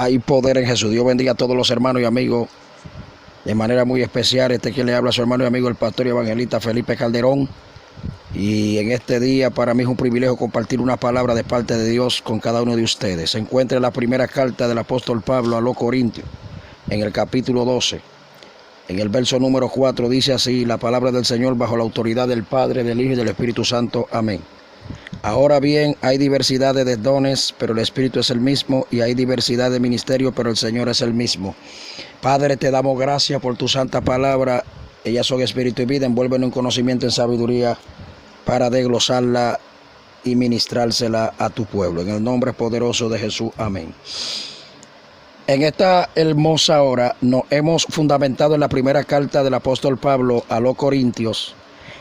Hay poder en Jesús. Dios bendiga a todos los hermanos y amigos. De manera muy especial, quien le habla a su hermano y amigo, el pastor y evangelista Felipe Calderón. Y en este día para mí es un privilegio compartir una palabra de parte de Dios con cada uno de ustedes. Se encuentra en la primera carta del apóstol Pablo a los Corintios, en el capítulo 12. En el verso número 4 dice así: la palabra del Señor bajo la autoridad del Padre, del Hijo y del Espíritu Santo. Amén. Ahora bien, hay diversidad de dones, pero el Espíritu es el mismo, y hay diversidad de ministerios, pero el Señor es el mismo. Padre, te damos gracias por tu santa palabra. Ellas son espíritu y vida. Envuélvenos en conocimiento, en sabiduría, para desglosarla y ministrársela a tu pueblo. En el nombre poderoso de Jesús. Amén. En esta hermosa hora nos hemos fundamentado en la primera carta del apóstol Pablo a los Corintios,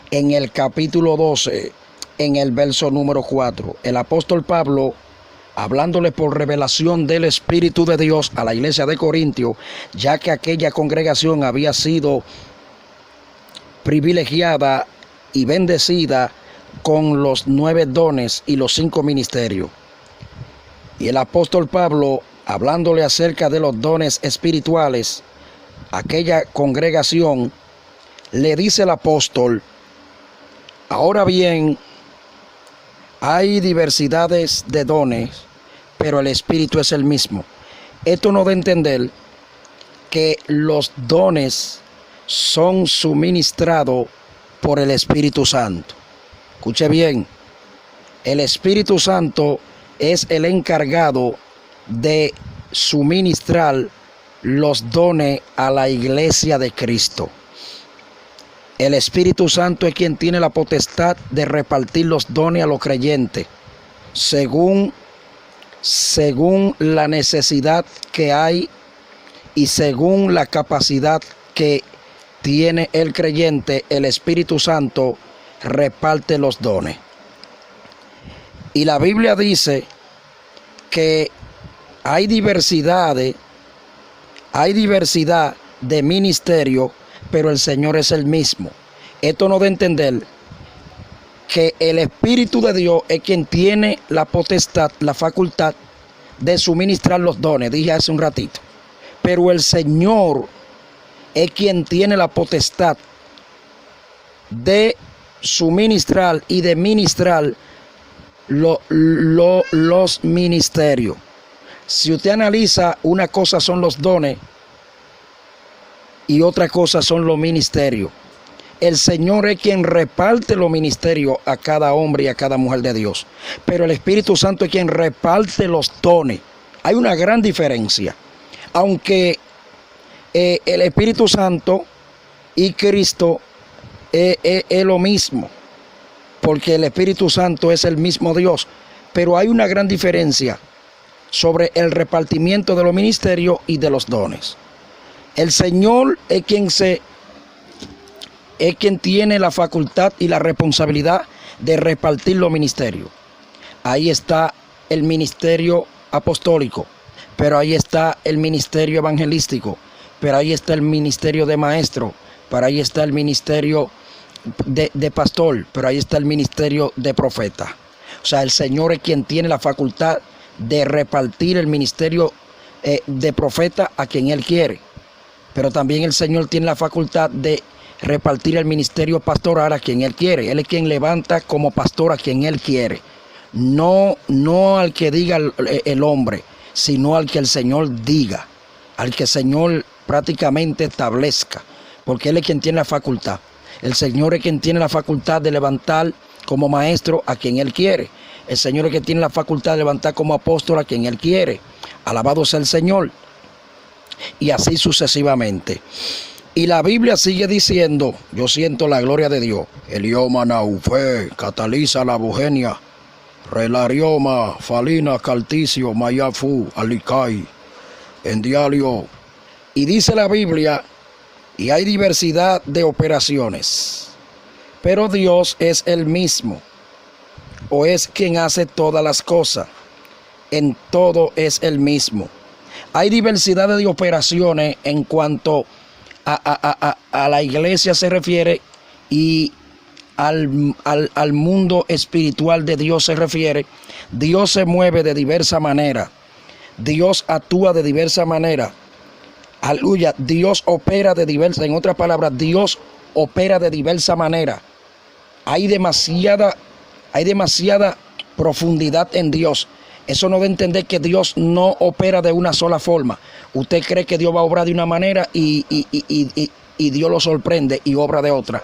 en el capítulo 12, en el verso número 4. El apóstol Pablo, hablándole por revelación del Espíritu de Dios a la iglesia de Corintios, ya que aquella congregación había sido privilegiada y bendecida con los 9 dones y los 5 ministerios. Y el apóstol Pablo, hablándole acerca de los dones espirituales, aquella congregación, le dice el apóstol: ahora bien, hay diversidades de dones, pero el Espíritu es el mismo. Esto nos da a entender que los dones son suministrados por el Espíritu Santo. Escuche bien, el Espíritu Santo es el encargado de suministrar los dones a la iglesia de Cristo. El Espíritu Santo es quien tiene la potestad de repartir los dones a los creyentes según la necesidad que hay y según la capacidad que tiene el creyente. El Espíritu Santo reparte los dones. Y la Biblia dice que hay diversidad de ministerio, pero el Señor es el mismo. Esto nos da a entender que el Espíritu de Dios es quien tiene la potestad, la facultad de suministrar los dones, dije hace un ratito. Pero el Señor es quien tiene la potestad de suministrar y de ministrar los ministerios. Si usted analiza, una cosa son los dones y otra cosa son los ministerios. El Señor es quien reparte los ministerios a cada hombre y a cada mujer de Dios, pero el Espíritu Santo es quien reparte los dones. Hay una gran diferencia. Aunque el Espíritu Santo y Cristo es lo mismo, porque el Espíritu Santo es el mismo Dios, pero hay una gran diferencia sobre el repartimiento de los ministerios y de los dones. El Señor es quien tiene la facultad y la responsabilidad de repartir los ministerios. Ahí está el ministerio apostólico, pero ahí está el ministerio evangelístico, pero ahí está el ministerio de maestro, pero ahí está el ministerio de pastor, pero ahí está el ministerio de profeta. O sea, el Señor es quien tiene la facultad de repartir el ministerio de profeta a quien Él quiere, pero también el Señor tiene la facultad de repartir el ministerio pastoral a quien Él quiere. Él es quien levanta como pastor a quien Él quiere, no al que diga el hombre, sino al que el Señor diga, al que el Señor prácticamente establezca, porque Él es quien tiene la facultad. El Señor es quien tiene la facultad de levantar como maestro a quien Él quiere. El Señor es quien tiene la facultad de levantar como apóstol a quien Él quiere. Alabado sea el Señor. Y así sucesivamente. Y la Biblia sigue diciendo: yo siento la gloria de Dios. Elioma naufe, cataliza la bugenia, relarioma, falina, calticio, mayafu, alicai, endialio. Y dice la Biblia: y hay diversidad de operaciones, pero Dios es el mismo, o es quien hace todas las cosas. En todo es el mismo. Hay diversidad de operaciones en cuanto a la iglesia se refiere, y al mundo espiritual de Dios se refiere. Dios se mueve de diversa manera. Dios actúa de diversa manera. Aleluya, Dios opera de diversa, en otras palabras, Dios opera de diversa manera. Hay demasiada profundidad en Dios. Eso no debe entender que Dios no opera de una sola forma. Usted cree que Dios va a obrar de una manera y Dios lo sorprende y obra de otra.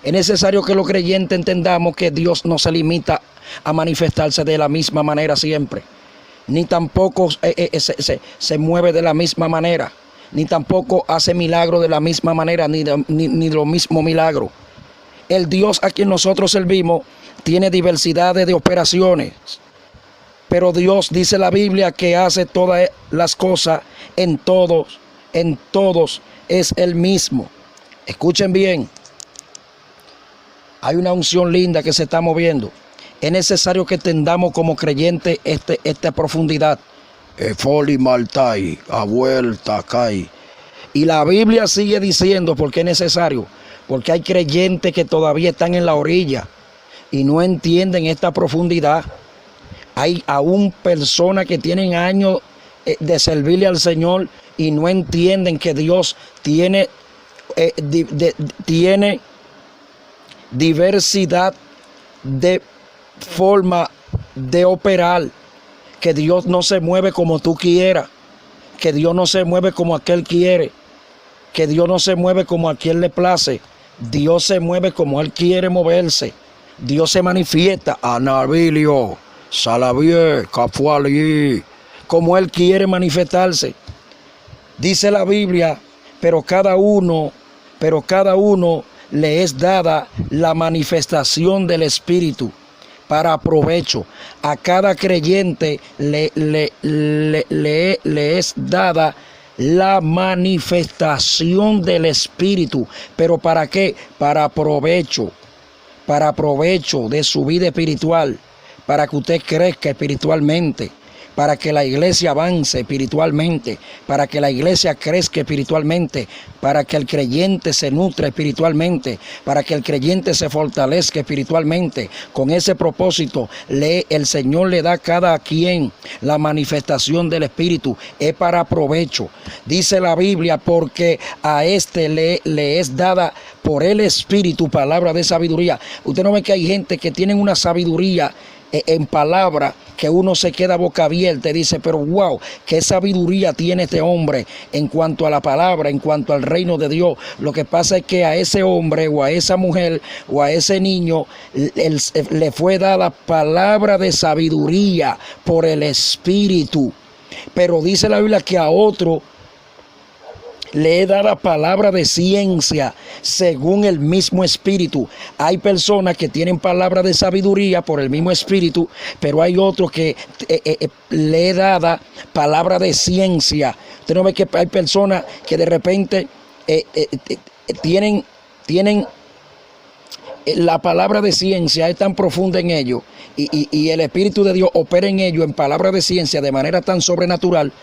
Es necesario que los creyentes entendamos que Dios no se limita a manifestarse de la misma manera siempre, ni tampoco se mueve de la misma manera, ni tampoco hace milagros de la misma manera, ni lo mismo milagro. El Dios a quien nosotros servimos tiene diversidades de operaciones, pero Dios, dice la Biblia, que hace todas las cosas en todos es el mismo. Escuchen bien, hay una unción linda que se está moviendo. Es necesario que entendamos como creyentes esta profundidad. Foli maltai, a vuelta cae. Y la Biblia sigue diciendo porque es necesario, porque hay creyentes que todavía están en la orilla y no entienden esta profundidad. Hay aún personas que tienen años de servirle al Señor y no entienden que Dios tiene diversidad de forma de operar, que Dios no se mueve como tú quieras, que Dios no se mueve como aquel quiere, que Dios no se mueve como a quien le place. Dios se mueve como Él quiere moverse. Dios se manifiesta, Anabilio, Salavie, Cafuali, como Él quiere manifestarse. Dice la Biblia, pero cada uno le es dada la manifestación del Espíritu para provecho. A cada creyente le es dada la manifestación del Espíritu. ¿Pero para qué? Para provecho de su vida espiritual, para que usted crezca espiritualmente, para que la iglesia avance espiritualmente, para que la iglesia crezca espiritualmente, para que el creyente se nutra espiritualmente, para que el creyente se fortalezca espiritualmente. Con ese propósito, el Señor le da a cada quien la manifestación del Espíritu. Es para provecho. Dice la Biblia, porque a este le es dada por el Espíritu palabra de sabiduría. Usted no ve que hay gente que tiene una sabiduría en palabra que uno se queda boca abierta y dice, pero wow, qué sabiduría tiene este hombre en cuanto a la palabra, en cuanto al reino de Dios. Lo que pasa es que a ese hombre o a esa mujer o a ese niño le fue dada palabra de sabiduría por el Espíritu. Pero dice la Biblia que a otro le he dado palabra de ciencia según el mismo Espíritu. Hay personas que tienen palabra de sabiduría por el mismo Espíritu, pero hay otros que le he dado palabra de ciencia. Usted no ve que hay personas que de repente tienen la palabra de ciencia, es tan profunda en ellos y el Espíritu de Dios opera en ellos en palabra de ciencia de manera tan sobrenatural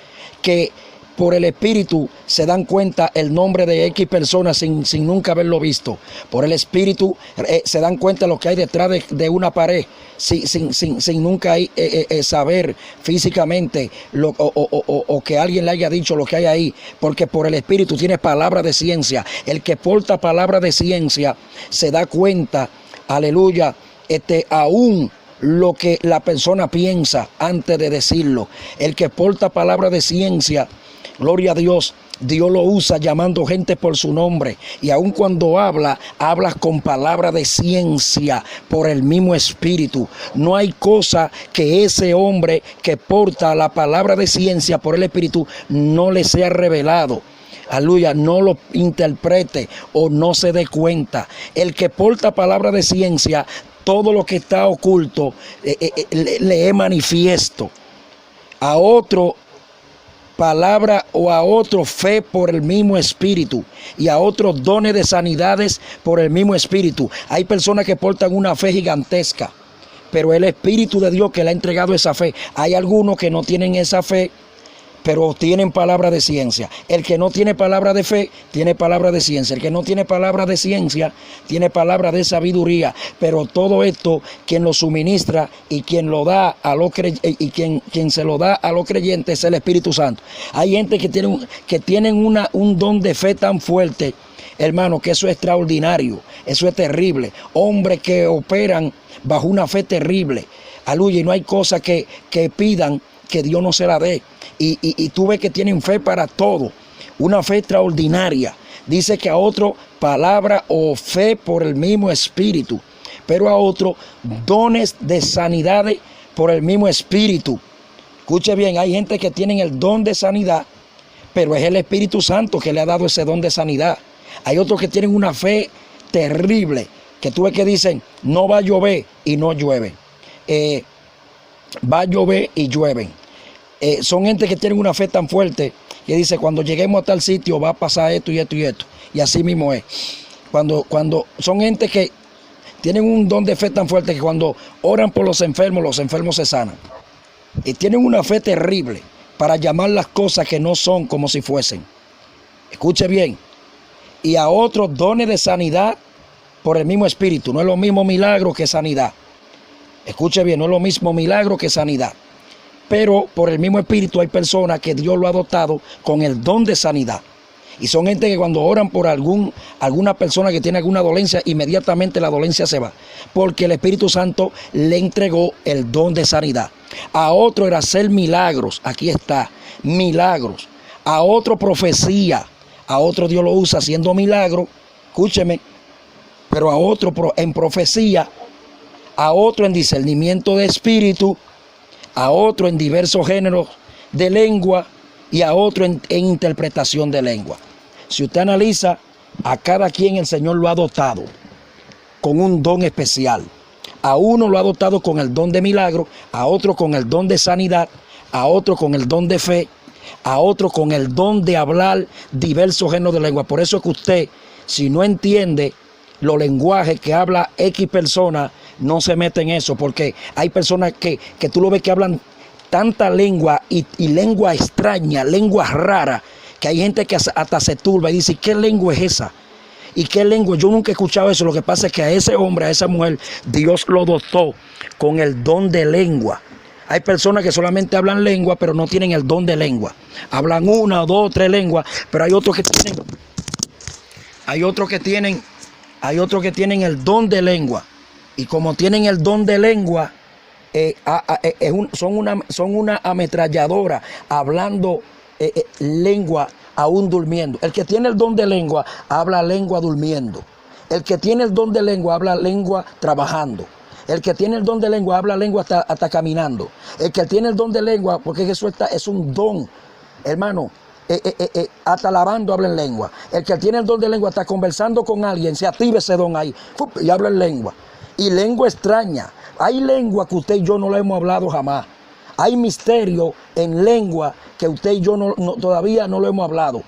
que por el Espíritu se dan cuenta el nombre de X personas sin nunca haberlo visto. Por el Espíritu se dan cuenta lo que hay detrás de una pared sin nunca saber físicamente o que alguien le haya dicho lo que hay ahí. Porque por el Espíritu tiene palabra de ciencia. El que porta palabra de ciencia se da cuenta, aleluya, aún lo que la persona piensa antes de decirlo. El que porta palabra de ciencia, gloria a Dios, Dios lo usa llamando gente por su nombre. Y aun cuando hablas con palabra de ciencia por el mismo Espíritu. No hay cosa que ese hombre que porta la palabra de ciencia por el Espíritu no le sea revelado. Aleluya, no lo interprete o no se dé cuenta. El que porta palabra de ciencia, todo lo que está oculto le es manifiesto. A otro palabra o a otro fe por el mismo Espíritu y a otros dones de sanidades por el mismo Espíritu. Hay personas que portan una fe gigantesca, pero el Espíritu de Dios que le ha entregado esa fe. Hay algunos que no tienen esa fe, pero tienen palabra de ciencia. El que no tiene palabra de fe, tiene palabra de ciencia. El que no tiene palabra de ciencia, tiene palabra de sabiduría. Pero todo esto, quien lo suministra y quien lo da a los quien se lo da a los creyentes es el Espíritu Santo. Hay gente que tienen un don de fe tan fuerte, hermano, que eso es extraordinario, eso es terrible. Hombres que operan bajo una fe terrible. Aleluya, y no hay cosa que pidan que Dios no se la dé. Y tú ves que tienen fe para todo, una fe extraordinaria. Dice que a otro palabra o fe por el mismo Espíritu, pero a otro dones de sanidades por el mismo Espíritu. Escuche bien, hay gente que tienen el don de sanidad, pero es el Espíritu Santo que le ha dado ese don de sanidad. Hay otros que tienen una fe terrible, que tú ves que dicen, no va a llover y no llueve. Va a llover y llueven. Son gente que tienen una fe tan fuerte que dice, cuando lleguemos a tal sitio va a pasar esto y esto y esto. Y así mismo es. Cuando son gente que tienen un don de fe tan fuerte que cuando oran por los enfermos se sanan. Y tienen una fe terrible para llamar las cosas que no son como si fuesen. Escuche bien. Y a otros dones de sanidad por el mismo Espíritu. No es lo mismo milagro que sanidad. Escuche bien, no es lo mismo milagro que sanidad. Pero por el mismo Espíritu hay personas que Dios lo ha dotado con el don de sanidad. Y son gente que cuando oran por alguna persona que tiene alguna dolencia, inmediatamente la dolencia se va. Porque el Espíritu Santo le entregó el don de sanidad. A otro era hacer milagros. Aquí está, milagros. A otro profecía. A otro Dios lo usa haciendo milagros. Escúcheme. Pero a otro en profecía. A otro en discernimiento de espíritu. A otro en diversos géneros de lengua y a otro en interpretación de lengua. Si usted analiza, a cada quien el Señor lo ha dotado con un don especial. A uno lo ha dotado con el don de milagro, a otro con el don de sanidad, a otro con el don de fe, a otro con el don de hablar diversos géneros de lengua. Por eso es que usted, si no entiende los lenguajes que habla X persona, no se mete en eso, porque hay personas que tú lo ves que hablan tanta lengua y lengua extraña, lengua rara, que hay gente que hasta se turba y dice, ¿qué lengua es esa? ¿Y qué lengua? Yo nunca he escuchado eso. Lo que pasa es que a ese hombre, a esa mujer, Dios lo dotó con el don de lengua. Hay personas que solamente hablan lengua, pero no tienen el don de lengua. Hablan una, dos, tres lenguas, pero hay otros que tienen el don de lengua. Y como tienen el don de lengua, son una ametralladora hablando lengua aún durmiendo. El que tiene el don de lengua habla lengua durmiendo. El que tiene el don de lengua habla lengua trabajando. El que tiene el don de lengua habla lengua hasta caminando. El que tiene el don de lengua, porque eso es un don, hermano. Hasta lavando habla en lengua. El que tiene el don de lengua está conversando con alguien, se activa ese don ahí y habla en lengua. Y lengua extraña. Hay lengua que usted y yo no le hemos hablado jamás. Hay misterio en lengua que usted y yo todavía no lo hemos hablado.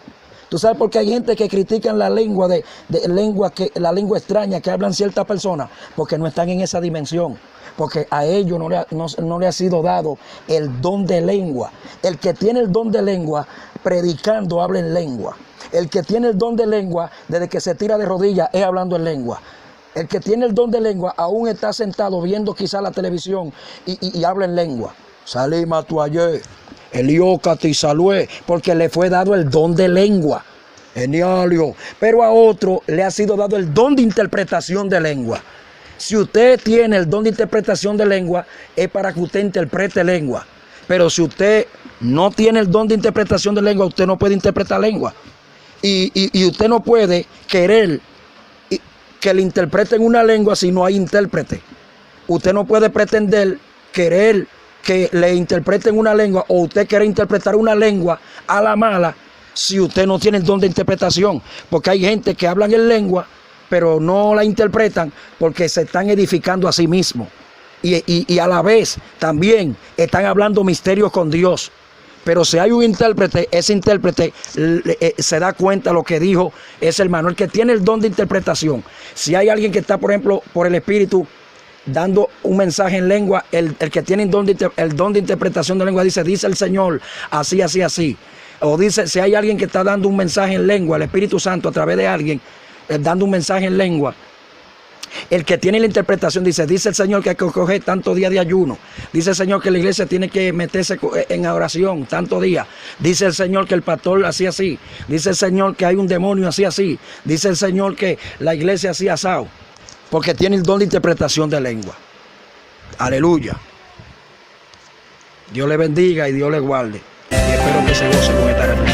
¿Tú sabes por qué hay gente que critican la lengua la lengua extraña que hablan ciertas personas? Porque no están en esa dimensión. Porque a ellos no le ha sido dado el don de lengua. El que tiene el don de lengua, predicando, habla en lengua. El que tiene el don de lengua, desde que se tira de rodillas, es hablando en lengua. El que tiene el don de lengua, aún está sentado viendo quizá la televisión y habla en lengua. Salima tu ayer, Eliócate y Salue, porque le fue dado el don de lengua. Genialio. Pero a otro le ha sido dado el don de interpretación de lengua. Si usted tiene el don de interpretación de lengua, es para que usted interprete lengua. Pero si usted no tiene el don de interpretación de lengua, usted no puede interpretar lengua. Y usted no puede querer que le interpreten una lengua si no hay intérprete. Usted no puede pretender querer que le interpreten una lengua o usted quiere interpretar una lengua a la mala si usted no tiene el don de interpretación. Porque hay gente que hablan en lengua pero no la interpretan porque se están edificando a sí mismos. Y a la vez también están hablando misterios con Dios. Pero si hay un intérprete, ese intérprete se da cuenta de lo que dijo ese hermano, el que tiene el don de interpretación. Si hay alguien que está, por ejemplo, por el Espíritu dando un mensaje en lengua, el que tiene el don de interpretación de lengua dice el Señor, así, así, así. O dice, si hay alguien que está dando un mensaje en lengua, el Espíritu Santo a través de alguien, dando un mensaje en lengua, el que tiene la interpretación dice el Señor que hay que coger tantos días de ayuno. Dice el Señor que la iglesia tiene que meterse en oración tantos días. Dice el Señor que el pastor así, así. Dice el Señor que hay un demonio así, así. Dice el Señor que la iglesia así, asado. Porque tiene el don de interpretación de lengua. Aleluya. Dios le bendiga y Dios le guarde. Y espero que se goce con esta reflexión.